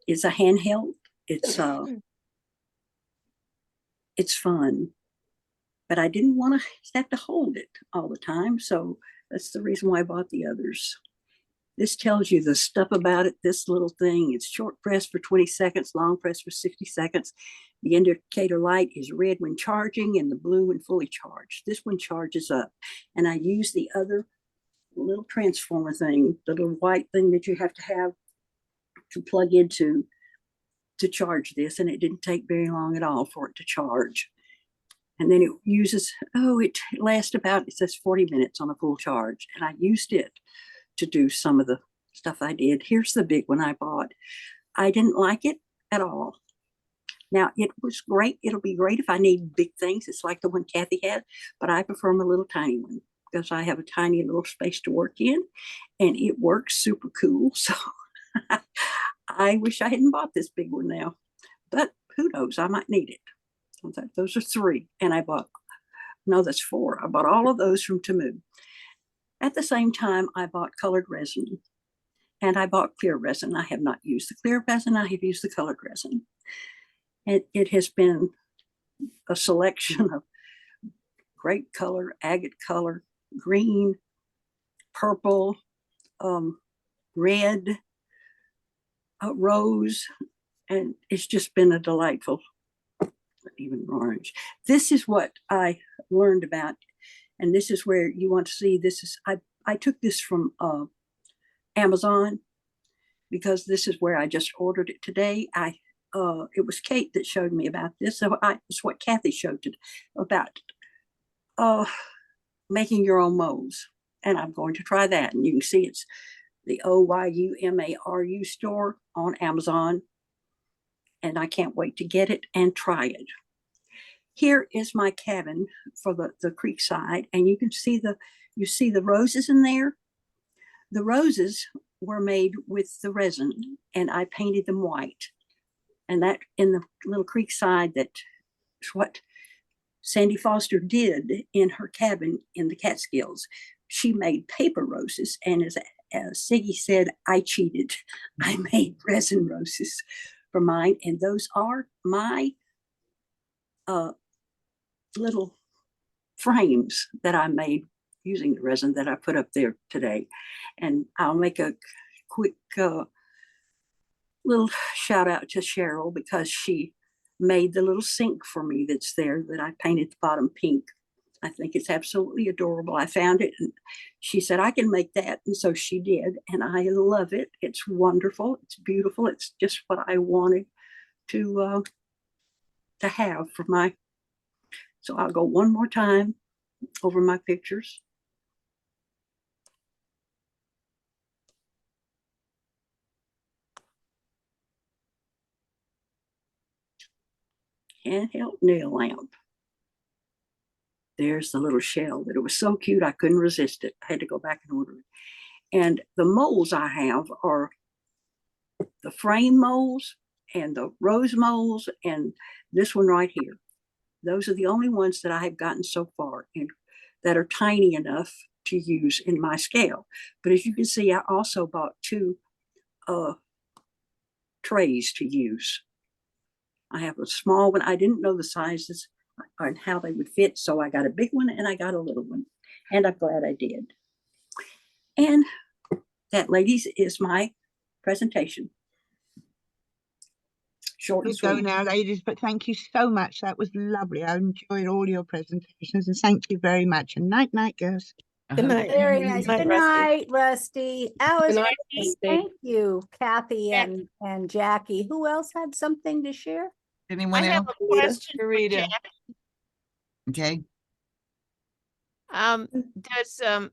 It's a handheld. It's fun, but I didn't want to have to hold it all the time. So that's the reason why I bought the others. This tells you the stuff about it, this little thing. It's short press for 20 seconds, long press for 60 seconds. The indicator light is red when charging and the blue when fully charged. This one charges up. And I use the other little transformer thing, the little white thing that you have to plug into to charge this. And it didn't take very long at all for it to charge. And then it uses, it lasts about, it says 40 minutes on a full charge. And I used it to do some of the stuff I did. Here's the big one I bought. I didn't like it at all. Now, it was great. It'll be great if I need big things. It's like the one Kathy had, but I prefer my little tiny one because I have a tiny little space to work in, and it works super cool. So I wish I hadn't bought this big one now, but who knows? I might need it. Those are 3, and that's 4. I bought all of those from Temu. At the same time, I bought colored resin, and I bought clear resin. I have not used the clear resin. I have used the colored resin. And it has been a selection of grape color, agate color, green, purple, red, rose, and it's just been a delightful, even orange. This is what I learned about. And this is where you want to see, I took this from Amazon because this is where I just ordered it today. It was Kate that showed me about this. So it's what Kathy showed about making your own molds. And I'm going to try that. And you can see it's the OYUMARU store on Amazon. And I can't wait to get it and try it. Here is my cabin for the creek side, and you can see the roses in there. The roses were made with the resin, and I painted them white. And that in the little creek side, that's what Sandy Foster did in her cabin in the Catskills. She made paper roses, and Siggy said I cheated. I made resin roses for mine, and those are my little frames that I made using the resin that I put up there today. And I'll make a quick little shout out to Cheryl because she made the little sink for me that's there that I painted the bottom pink. I think it's absolutely adorable. I found it and she said, I can make that. And so she did. And I love it. It's wonderful. It's beautiful. It's just what I wanted to have for my. So I'll go one more time over my pictures. Handheld nail lamp. There's the little shell that it was so cute I couldn't resist it. I had to go back and order it. And the molds I have are the frame molds and the rose molds and this one right here. Those are the only ones that I have gotten so far and that are tiny enough to use in my scale. But as you can see, I also bought 2 trays to use. I have a small one. I didn't know the sizes and how they would fit, so I got a big one and I got a little one, and I'm glad I did. And that, ladies, is my presentation. Short and Good go sweet. now, ladies, but thank you so much. That was lovely. I enjoyed all your presentations and thank you very much. And night, night, girls. Good night. Very Good nice. night, Good Rusty. night, Rusty. Alice, night, Rusty, Rusty. thank you, Kathy Jackie. and Jackie. Who else had something to share? I Anyone have else? a question for Rita. Jack. Okay.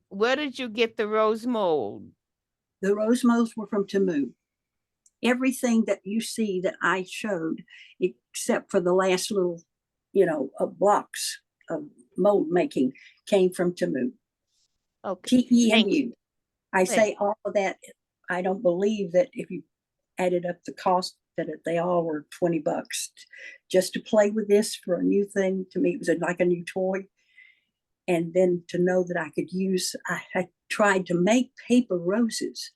Where did you get the rose mold? The rose molds were from Temu. Everything that you see that I showed, except for the last little, blocks of mold making, came from Temu. Okay. Thank you. TEMU. I say all of that. I don't believe that if you added up the cost that they all were $20 just to play with this for a new thing. To me, it was like a new toy. And then to know that I could use, I tried to make paper roses,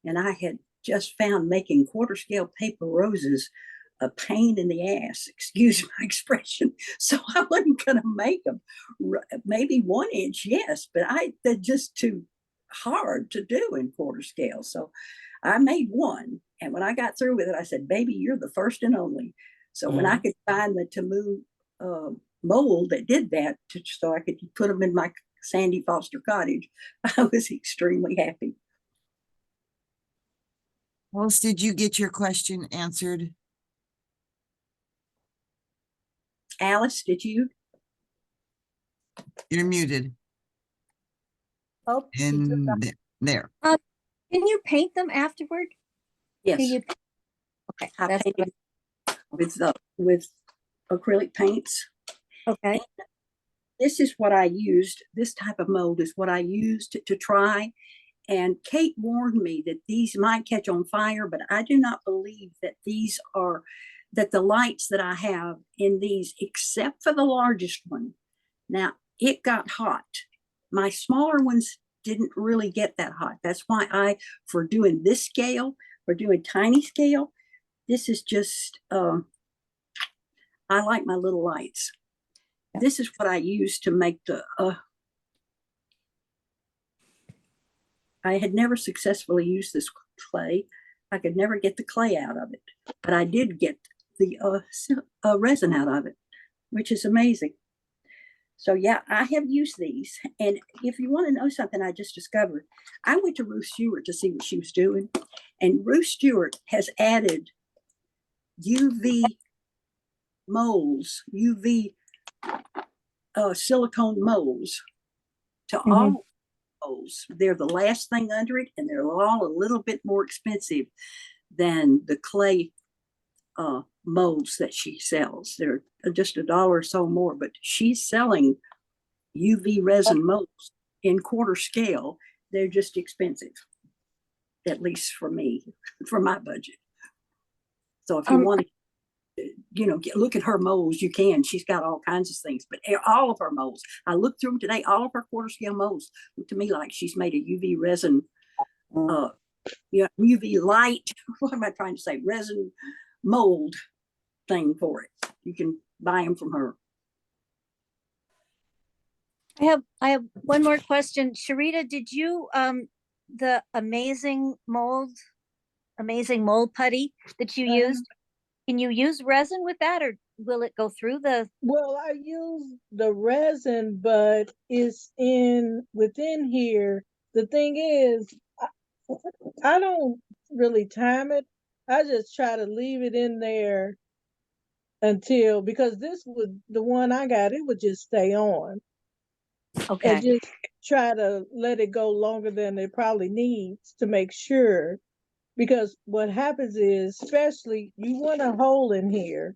and I had just found making quarter scale paper roses a pain in the ass, excuse my expression. So I wasn't going to make them. Maybe 1 inch, yes, but they're just too hard to do in quarter scale. So I made one. And when I got through with it, I said, baby, you're the first and only. So when I could find the Temu mold that did that, so I could put them in my Sandy Foster cottage, I was extremely happy. Alice, did you get your question answered? Alice, did you? You're muted. Oh, she took And off. there. Can you paint them afterward? Yes. Can you? Okay, I that's painted with acrylic paints. okay. This is what I used. This type of mold is what I used to try. And Kate warned me that these might catch on fire, but I do not believe that that the lights that I have in these, except for the largest one. Now, it got hot. My smaller ones didn't really get that hot. That's why for doing this scale, for doing tiny scale, this is just, I like my little lights. This is what I use to make the, I had never successfully used this clay. I could never get the clay out of it, but I did get the resin out of it, which is amazing. So yeah, I have used these. And if you want to know something I just discovered, I went to Ruth Stewart to see what she was doing. And Ruth Stewart has added UV molds, UV silicone molds to all molds. They're the last thing under it, and they're all a little bit more expensive than the clay molds that she sells. They're just $1 or so more, but she's selling UV resin molds in quarter scale. They're just expensive, at least for me, for my budget. So if you want to, look at her molds, you can. She's got all kinds of things, but all of her molds, I looked through them today, all of her quarter scale molds look to me like she's made a UV resin yeah, UV light, what am I trying to say? Resin mold thing for it. You can buy them from her. I have one more question. Sharita, did you the amazing mold putty that you used? Can you use resin with that, or will it go through the? Well, I use the resin, but it's within here. The thing is, I don't really time it. I just try to leave it in there until, because the one I got, it would just stay on. Okay. And just try to let it go longer than it probably needs to make sure. Because what happens is, especially, you want a hole in here.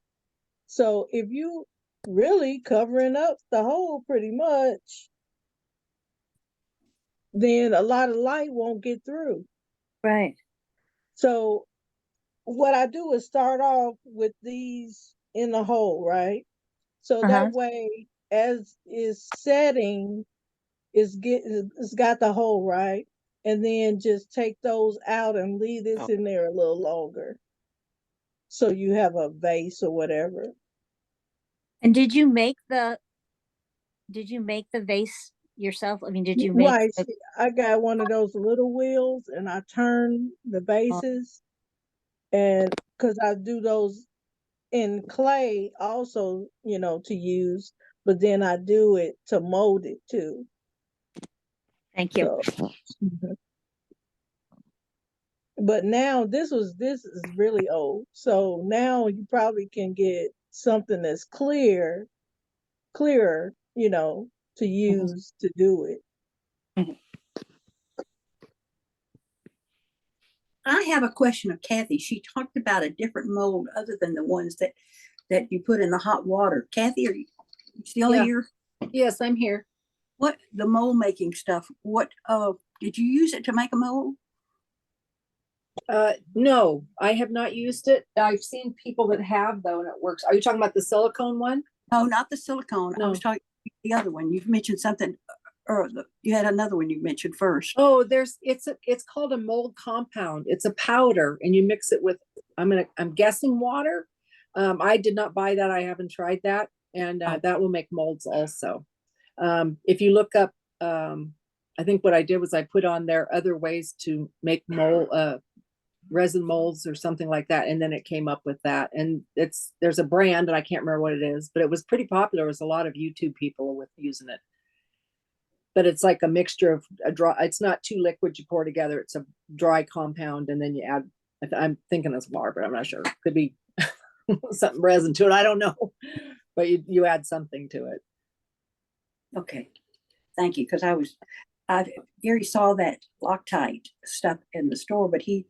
So if you really covering up the hole pretty much, then a lot of light won't get through. Right. So what I do is start off with these in the hole, right? So that way, as is setting, it's got the hole, right? And then just take those out and leave this in there a little longer. So you have a vase or whatever. And did you make the vase yourself? I mean, did you make Right. I got one of those little wheels and I turn the bases, and because I do those in clay also, to use, but then I do it to mold it too. Thank you. So, but now this is really old. So now you probably can get something that's clearer, to use to do it. I have a question of Kathy. She talked about a different mold other than the ones that you put in the hot water. Kathy, are you still here? Yes, I'm here. What the mold making stuff? What did you use it to make a mold? No, I have not used it. I've seen people that have though, and it works. Are you talking about the silicone one? No, not the silicone. I No. was talking the other one. You've mentioned something, or you had another one you mentioned first. Oh, it's called a mold compound. It's a powder, and you mix it with, I'm guessing water. I did not buy that. I haven't tried that, and that will make molds also. If you look up, I think what I did was I put on there other ways to make resin molds or something like that, and then it came up with that. And there's a brand, and I can't remember what it is, but it was pretty popular. There was a lot of YouTube people with using it. But it's like a mixture of it's not two liquids you pour together. It's a dry compound, and then you add, I'm thinking it's water, but I'm not sure. Could be something resin to it. I don't know. But you add something to it. Okay. Thank you. Because Gary saw that Loctite stuff in the store, but he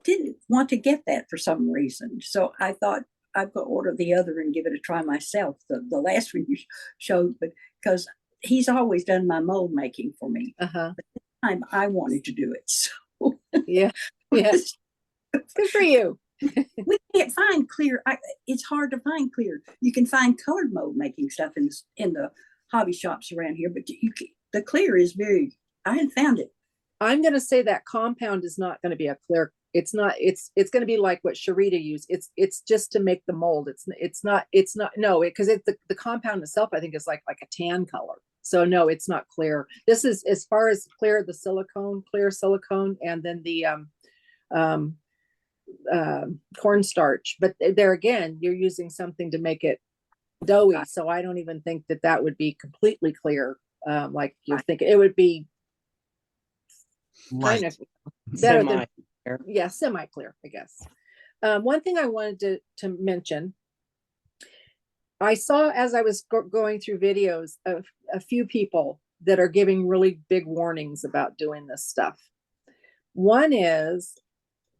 didn't want to get that for some reason. So I thought I'd go order the other and give it a try myself. The last one you showed, but because he's always done my mold making for me. But this time I wanted to do it. So yeah. Good for you. We can't find clear. It's hard to find clear. You can find colored mold making stuff in the hobby shops around here, but the clear is very. I hadn't found it. I'm going to say that compound is not going to be a clear. It's not. It's going to be like what Sharita used. It's just to make the mold. It's not. No, because the compound itself, I think, is like a tan color. So no, it's not clear. This is as far as clear clear silicone, and then the cornstarch. But there again, you're using something to make it doughy. So I don't even think that would be completely clear. Like you're thinking, it would be kind of better than semi-clear, I guess. One thing I wanted to mention, I saw as I was going through videos of a few people that are giving really big warnings about doing this stuff. One is,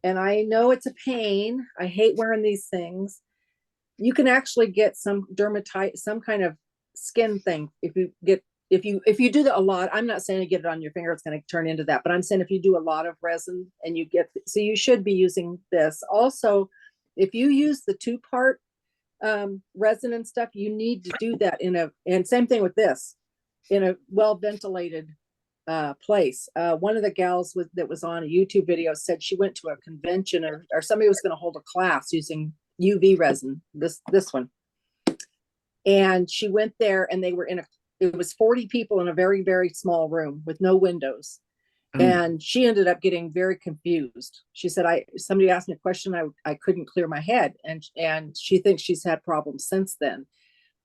and I know it's a pain, I hate wearing these things. You can actually get some dermatitis, some kind of skin thing if you do that a lot. I'm not saying to get it on your finger, it's going to turn into that, but I'm saying if you do a lot of resin and so you should be using this. Also, if you use the 2-part resin and stuff, you need to do that and same thing with this, in a well ventilated place. One of the gals that was on a YouTube video said she went to a convention or somebody was going to hold a class using UV resin, this one. And she went there and they were it was 40 people in a very, very small room with no windows. And she ended up getting very confused. She said, somebody asked me a question, I couldn't clear my head. And she thinks she's had problems since then.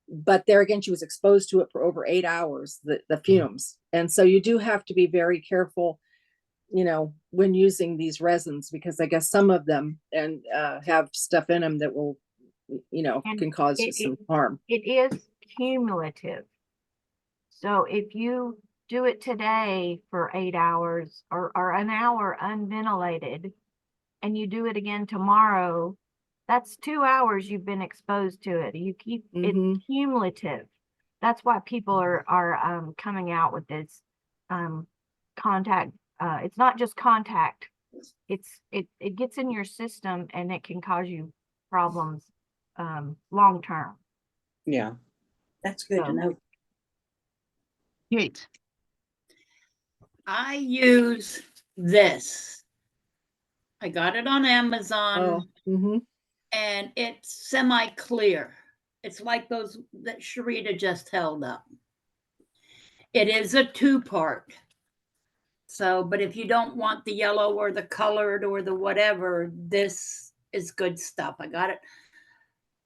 But there again, she was exposed to it for over 8 hours, the fumes. And so you do have to be very careful, when using these resins, because I guess some of them have stuff in them that will, And can cause you some harm. It is cumulative. So if you do it today for 8 hours or an hour unventilated, and you do it again tomorrow, that's 2 hours you've been exposed to it. You keep it cumulative. That's why people are coming out with this contact. It's not just contact. It gets in your system and it can cause you problems long term. Yeah. That's good to know. Kate. I use this. I got it on Amazon and it's semi-clear. It's like those that Sharita just held up. It is a 2-part. So, but if you don't want the yellow or the colored or the whatever, this is good stuff. I got it,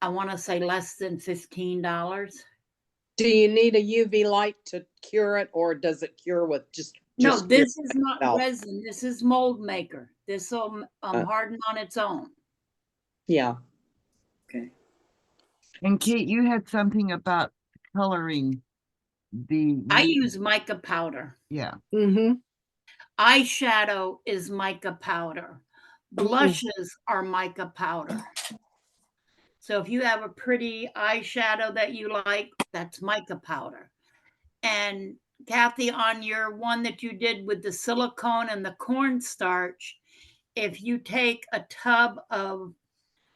I want to say less than $15. Do you need a UV light to cure it, or does it cure with just No, this cure is not itself? resin. This is mold maker. This will harden on its own. Yeah. Okay. And Kate, you had something about coloring the. I use mica powder. Yeah. Eyeshadow is mica powder. Blushes are mica powder. So if you have a pretty eyeshadow that you like, that's mica powder. And Kathy, on your one that you did with the silicone and the cornstarch, if you take a tub of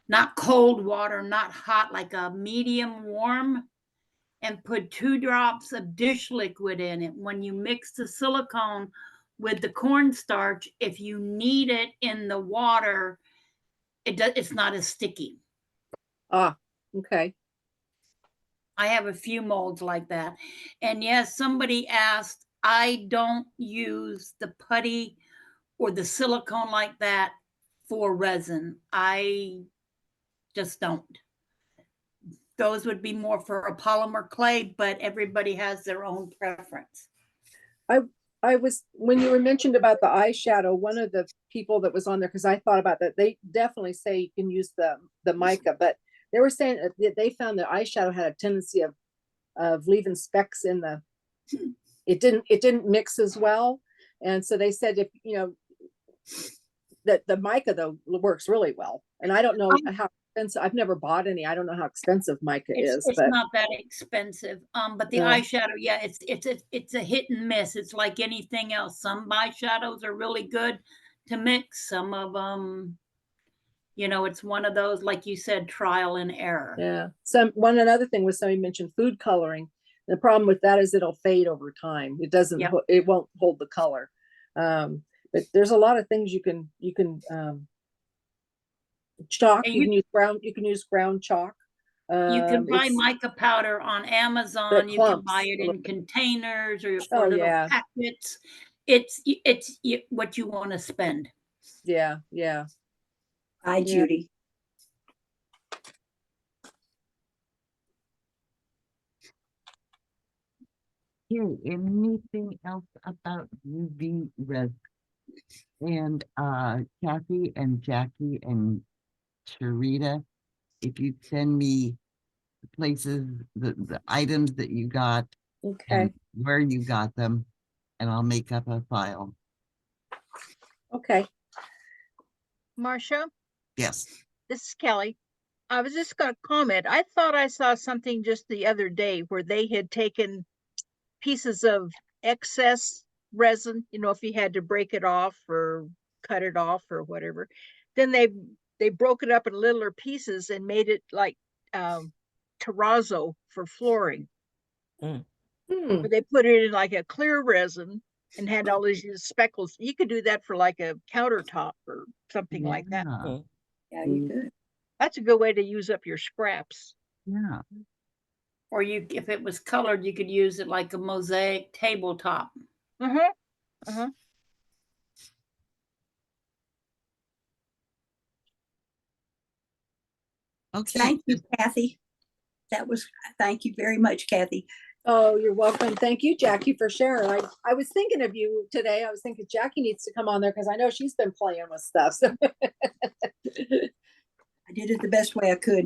not cold water, not hot, like a medium warm, and put 2 drops of dish liquid in it, when you mix the silicone with the cornstarch, if you knead it in the water, it's not as sticky. Ah, okay. I have a few molds like that. And yes, somebody asked, I don't use the putty or the silicone like that for resin. I just don't. Those would be more for a polymer clay, but everybody has their own preference. I was, when you were mentioned about the eyeshadow, one of the people that was on there, because I thought about that, they definitely say you can use the mica, but they were saying that they found the eyeshadow had a tendency of leaving specks in the, it didn't mix as well. And so they said, if, that the mica though works really well. And I don't know how expensive, I've never bought any. I don't know how expensive mica is. It's but not that expensive. But the eyeshadow, yeah, it's a hit and miss. It's like anything else. Some eyeshadows are really good to mix. Some of them, it's one of those, like you said, trial and error. Yeah. Another thing was somebody mentioned food coloring. The problem with that is it'll fade over time. It doesn't, it won't hold the color. But there's a lot of things you can chalk. You can use ground chalk. You can buy mica powder on Amazon. You can buy it in containers or for little packets. It's what you want to spend. Yeah. Hi, Judy. Okay, anything else about UV resin? And Kathy and Jackie and Sharita, if you send me the places, the items that you got, okay, where you got them, and I'll make up a file. Okay. Marcia, Yes. this is Kelly. I was just going to comment. I thought I saw something just the other day where they had taken pieces of excess resin, if you had to break it off or cut it off or whatever, then they broke it up in littler pieces and made it like terrazzo for flooring. But they put it in like a clear resin and had all these speckles. You could do that for like a countertop or something like that. Yeah, Yeah, you could. That's a good way to use up your scraps. yeah. Or you, if it was colored, you could use it like a mosaic tabletop. Okay. Thank you, Kathy. Thank you very much, Kathy. Oh, you're welcome. Thank you, Jackie, for sharing. I was thinking of you today. I was thinking Jackie needs to come on there because I know she's been playing with stuff. So I did it the best way I could.